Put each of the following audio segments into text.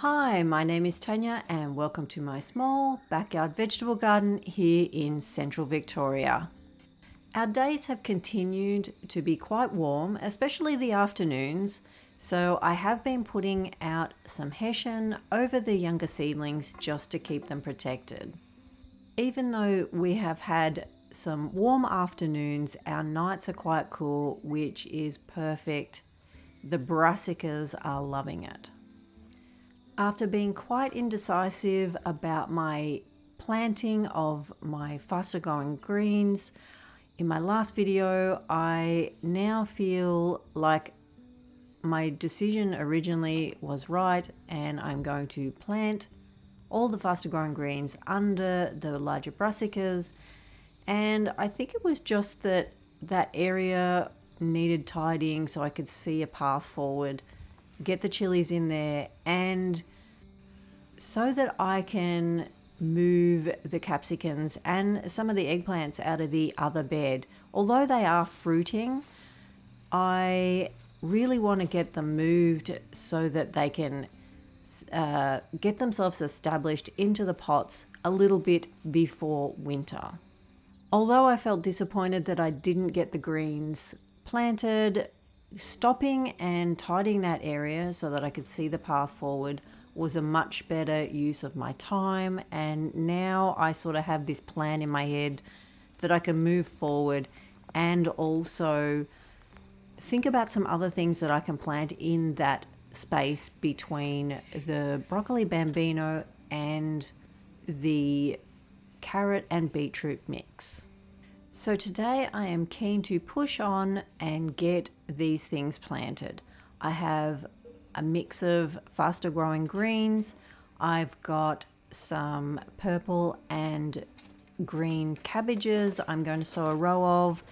Hi, my name is Tanya and welcome to my small backyard vegetable garden here in central Victoria. Our days have continued to be quite warm, especially the afternoons, so I have been putting out some hessian over the younger seedlings just to keep them protected. Even though we have had some warm afternoons, our nights are quite cool, which is perfect. The brassicas are loving it. After being quite indecisive about my planting of my faster growing greens, in my last video, I now feel like my decision originally was right and I'm going to plant all the faster growing greens under the larger brassicas. And I think it was just that area needed tidying so I could see a path forward, get the chilies in there, and so that I can move the capsicums and some of the eggplants out of the other bed. Although they are fruiting, I really want to get them moved so that they can get themselves established into the pots a little bit before winter. Although I felt disappointed that I didn't get the greens planted, stopping and tidying that area so that I could see the path forward was a much better use of my time. And now I sort of have this plan in my head that I can move forward and also think about some other things that I can plant in that space between the broccoli bambino and the carrot and beetroot mix. So today I am keen to push on and get these things planted. I have a mix of faster growing greens. I've got some purple and green cabbages I'm going to sow a row of,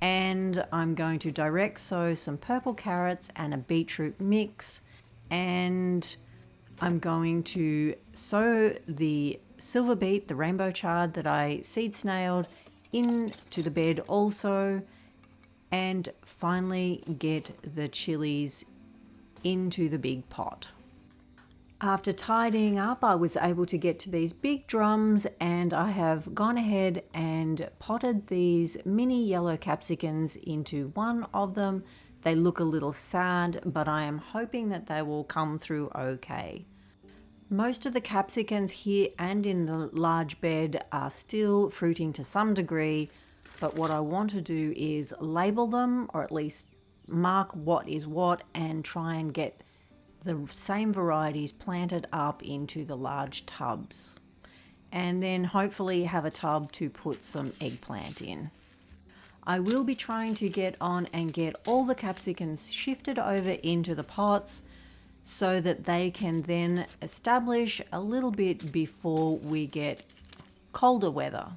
and I'm going to direct sow some purple carrots and a beetroot mix, and I'm going to sow the silver beet, the rainbow chard that I seed snailed, into the bed also, and finally get the chilies into the big pot. After tidying up, I was able to get to these big drums, and I have gone ahead and potted these mini yellow capsicums into one of them. They look a little sad, but I am hoping that they will come through okay. Most of the capsicums here and in the large bed are still fruiting to some degree, but what I want to do is label them, or at least mark what is what, and try and get the same varieties planted up into the large tubs, and then hopefully have a tub to put some eggplant in. I will be trying to get on and get all the capsicums shifted over into the pots so that they can then establish a little bit before we get colder weather.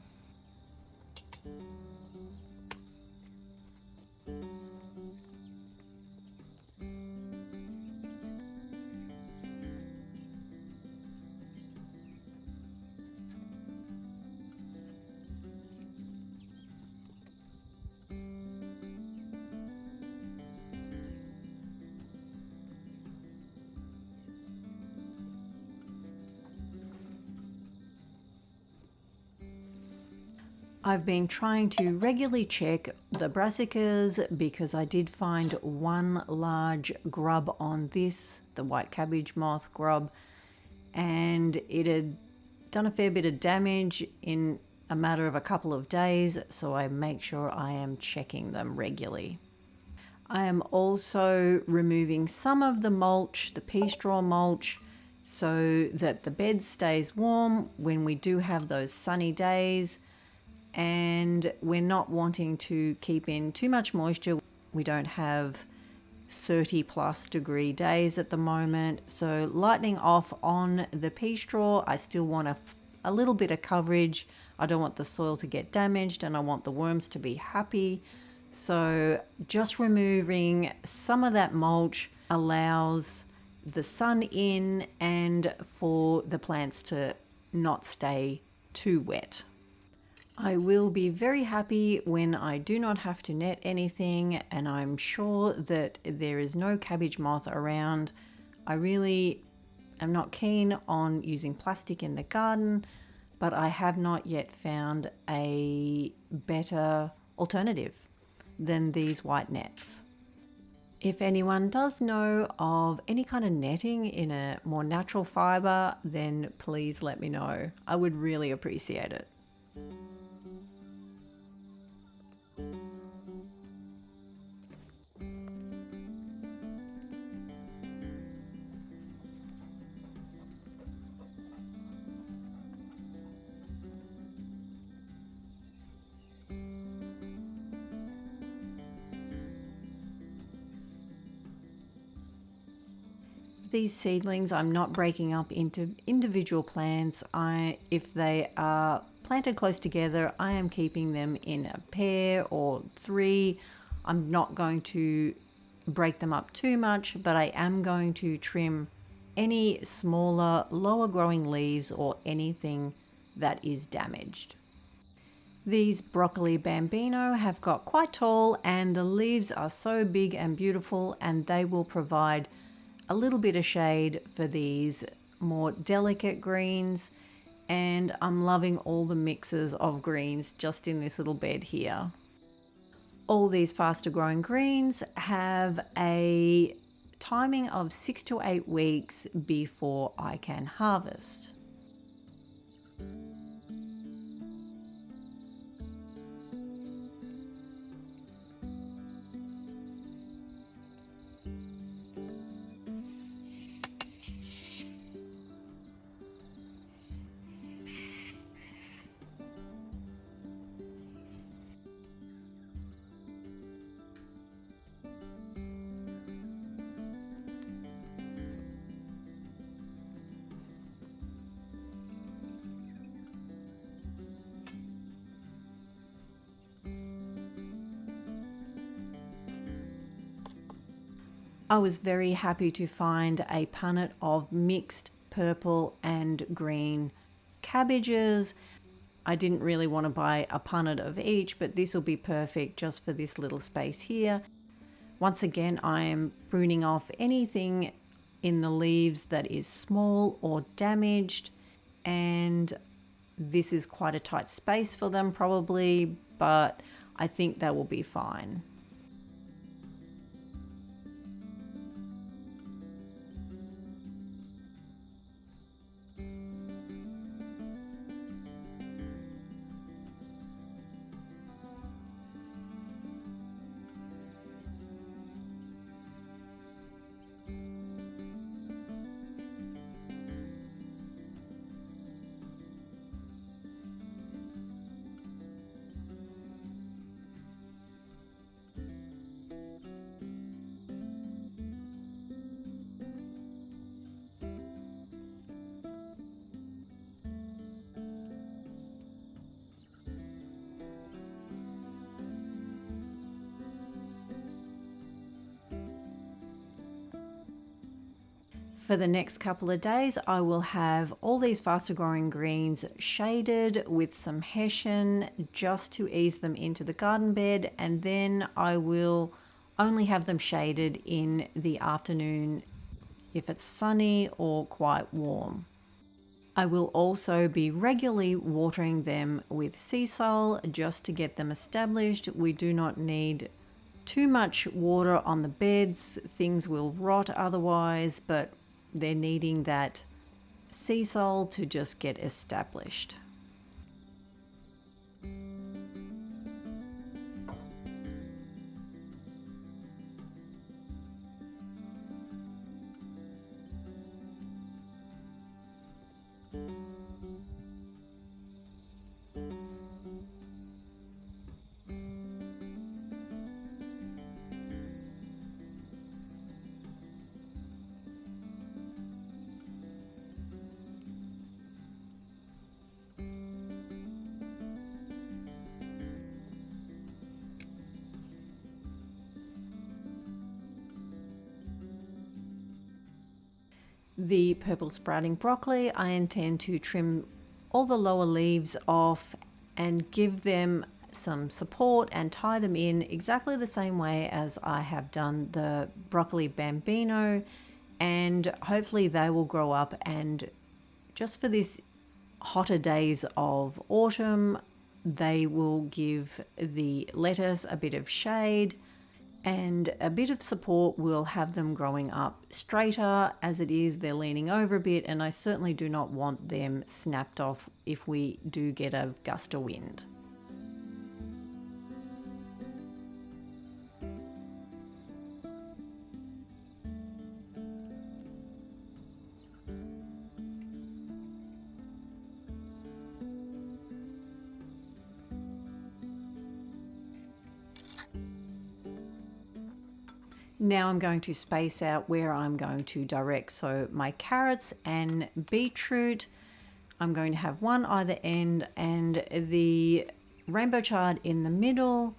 I've been trying to regularly check the brassicas because I did find one large grub on this, the white cabbage moth grub, and it had done a fair bit of damage in a matter of a couple of days, so I make sure I am checking them regularly. I am also removing some of the mulch, the pea straw mulch, so that the bed stays warm when we do have those sunny days, and we're not wanting to keep in too much moisture. We don't have 30 plus degree days at the moment, so lightening off on the pea straw. I still want a little bit of coverage. I don't want the soil to get damaged, and I want the worms to be happy. So just removing some of that mulch allows the sun in and for the plants to not stay too wet. I will be very happy when I do not have to net anything, and I'm sure that there is no cabbage moth around. I really am not keen on using plastic in the garden, but I have not yet found a better alternative than these white nets. If anyone does know of any kind of netting in a more natural fibre, then please let me know. I would really appreciate it. These seedlings I'm not breaking up into individual plants. If they are planted close together, I am keeping them in a pair or 3. I'm not going to break them up too much, but I am going to trim any smaller, lower growing leaves or anything that is damaged. These broccoli bambino have got quite tall, and the leaves are so big and beautiful, and they will provide a little bit of shade for these more delicate greens, and I'm loving all the mixes of greens just in this little bed here. All these faster growing greens have a timing of 6 to 8 weeks before I can harvest. I was very happy to find a punnet of mixed purple and green cabbages. I didn't really want to buy a punnet of each, but this will be perfect just for this little space here. Once again, I am pruning off anything in the leaves that is small or damaged, and this is quite a tight space for them probably, but I think they will be fine. For the next couple of days, I will have all these faster growing greens shaded with some hessian just to ease them into the garden bed, and then I will only have them shaded in the afternoon if it's sunny or quite warm. I will also be regularly watering them with sea salt just to get them established. We do not need too much water on the beds, things will rot otherwise, but they're needing that sea salt to just get established. The purple sprouting broccoli, I intend to trim all the lower leaves off and give them some support and tie them in exactly the same way as I have done the broccoli bambino. and hopefully they will grow up, and just for this hotter days of autumn, they will give the lettuce a bit of shade, and a bit of support will have them growing up straighter. As it is, they're leaning over a bit, and I certainly do not want them snapped off if we do get a gust of wind. Now I'm going to space out where I'm going to direct. So my carrots and beetroot, I'm going to have one either end, and the rainbow chard in the middle.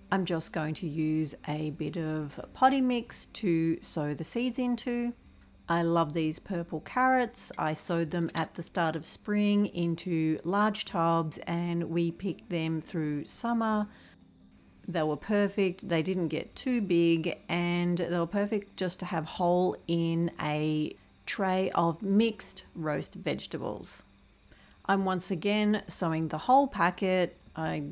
I'm just going to use a bit of potting mix to sow the seeds into. I love these purple carrots. I sowed them at the start of spring into large tubs, and we picked them through summer. They were perfect. They didn't get too big, and they were perfect just to have whole in a tray of mixed roast vegetables. I'm once again sowing the whole packet. I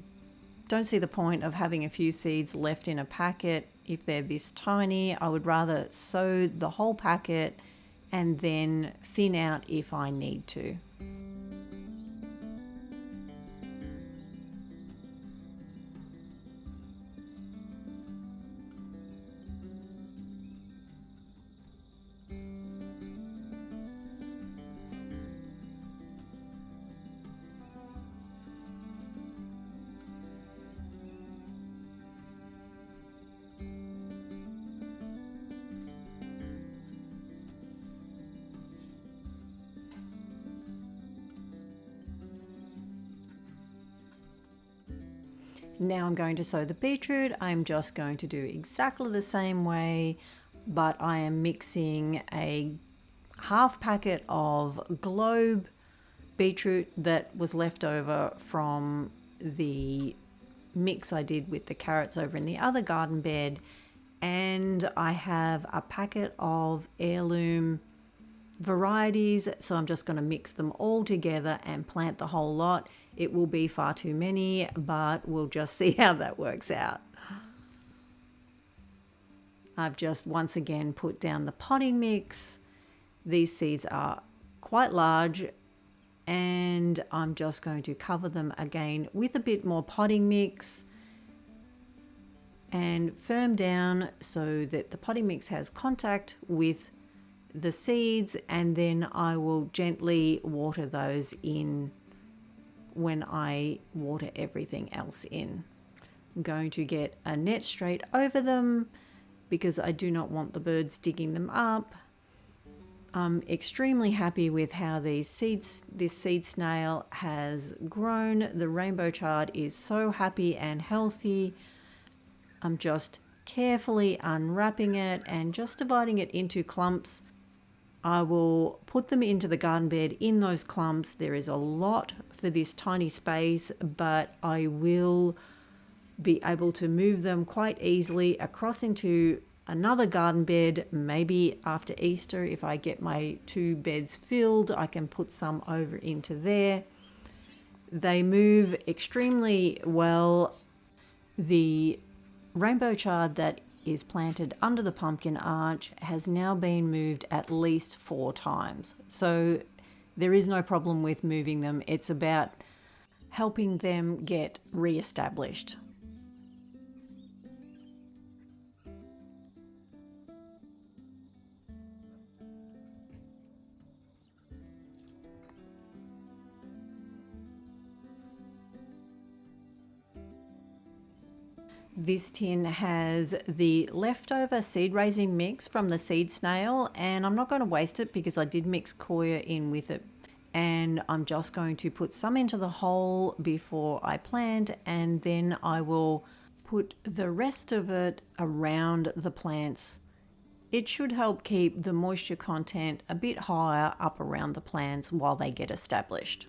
don't see the point of having a few seeds left in a packet if they're this tiny. I would rather sow the whole packet and then thin out if I need to. Now I'm going to sow the beetroot. I'm just going to do exactly the same way, but I am mixing a half packet of globe beetroot that was left over from the mix I did with the carrots over in the other garden bed, and I have a packet of heirloom varieties, so I'm just going to mix them all together and plant the whole lot. It will be far too many, but we'll just see how that works out. I've just once again put down the potting mix. These seeds are quite large, and I'm just going to cover them again with a bit more potting mix and firm down so that the potting mix has contact with the seeds, and then I will gently water those in when I water everything else in. I'm going to get a net straight over them because I do not want the birds digging them up. I'm extremely happy with how this seed snail has grown. The rainbow chard is so happy and healthy. I'm just carefully unwrapping it and just dividing it into clumps. I will put them into the garden bed in those clumps. There is a lot for this tiny space, but I will be able to move them quite easily across into another garden bed. Maybe after Easter, if I get my 2 beds filled, I can put some over into there. They move extremely well. The rainbow chard that is planted under the pumpkin arch has now been moved at least 4 times. So there is no problem with moving them. It's about helping them get re-established. This tin has the leftover seed raising mix from the seed snail, and I'm not going to waste it because I did mix coir in with it. And I'm just going to put some into the hole before I plant, and then I will put the rest of it around the plants. It should help keep the moisture content a bit higher up around the plants while they get established.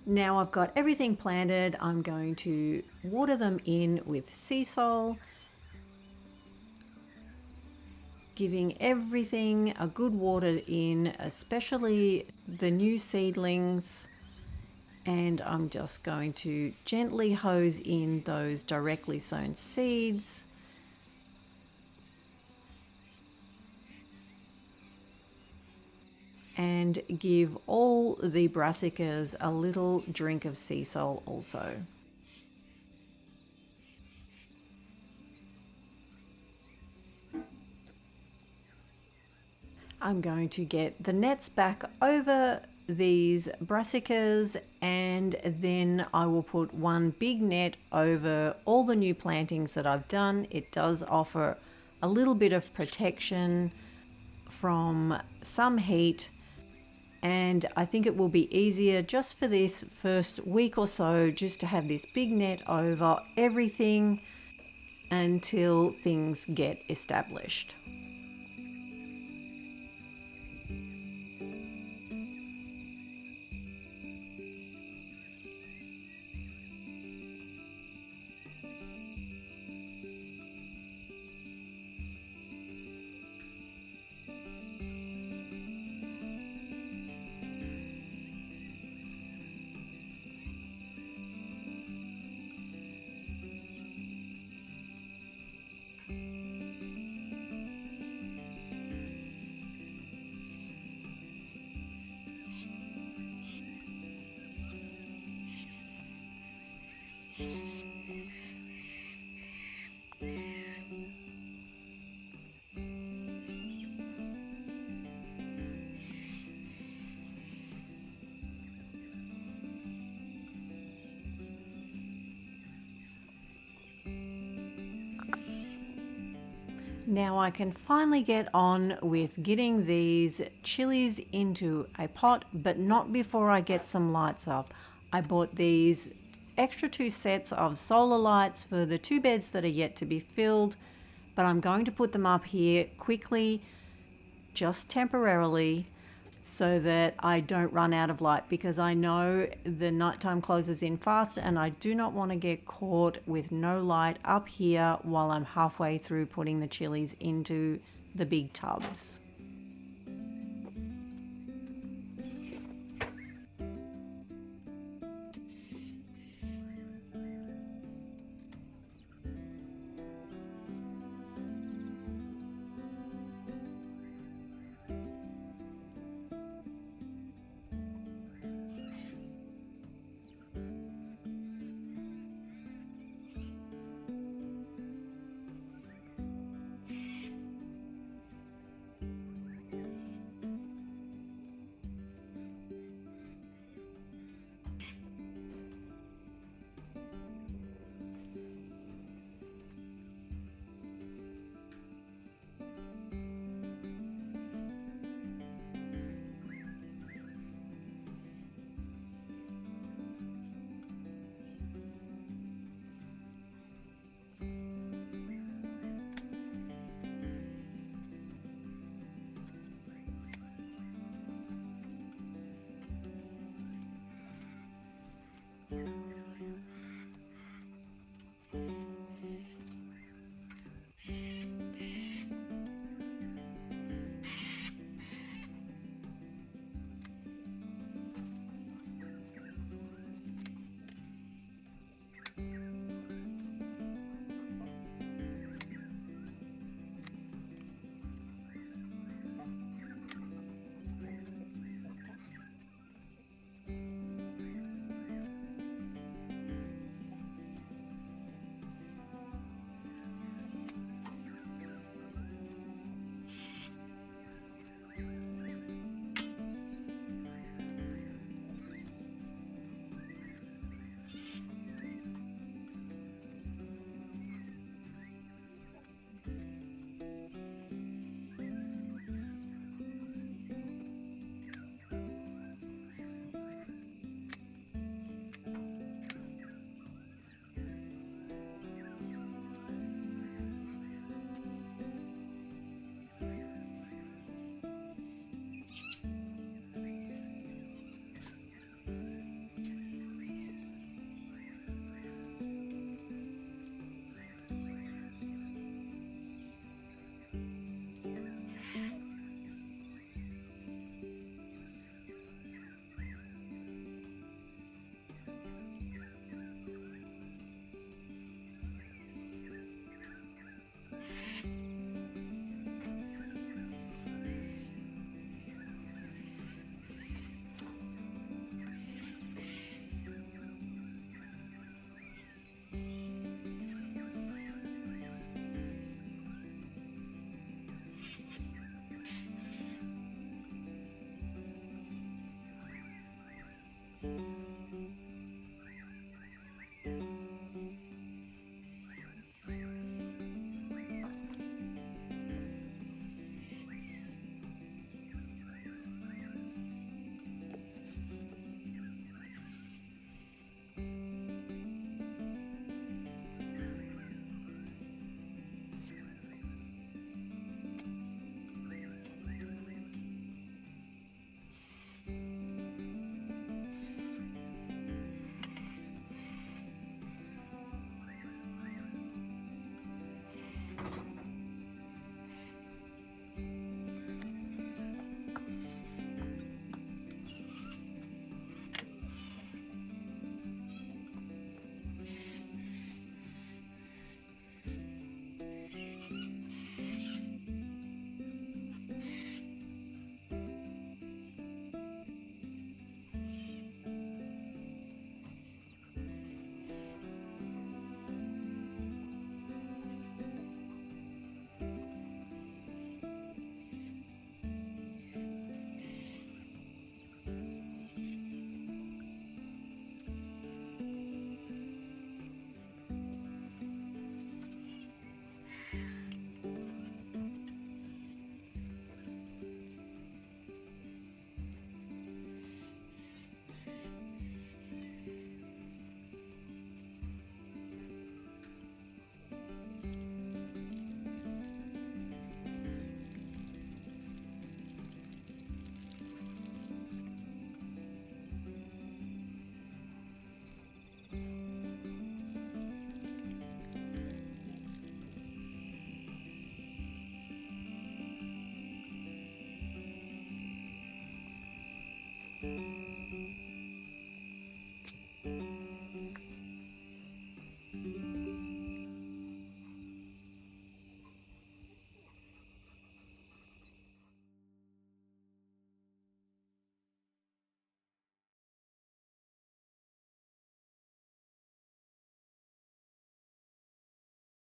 Now I've got everything planted, I'm going to water them in with sea salt, giving everything a good water in, especially the new seedlings. And I'm just going to gently hose in those directly sown seeds. And give all the brassicas a little drink of sea salt also. I'm going to get the nets back over these brassicas, and then I will put one big net over all the new plantings that I've done. It does offer a little bit of protection from some heat, and I think it will be easier just for this first week or so just to have this big net over everything until things get established. Now I can finally get on with getting these chilies into a pot, but not before I get some lights up. I bought these extra 2 sets of solar lights for the 2 beds that are yet to be filled, but I'm going to put them up here quickly, just temporarily, so that I don't run out of light, because I know the nighttime closes in fast and I do not want to get caught with no light up here while I'm halfway through putting the chilies into the big tubs.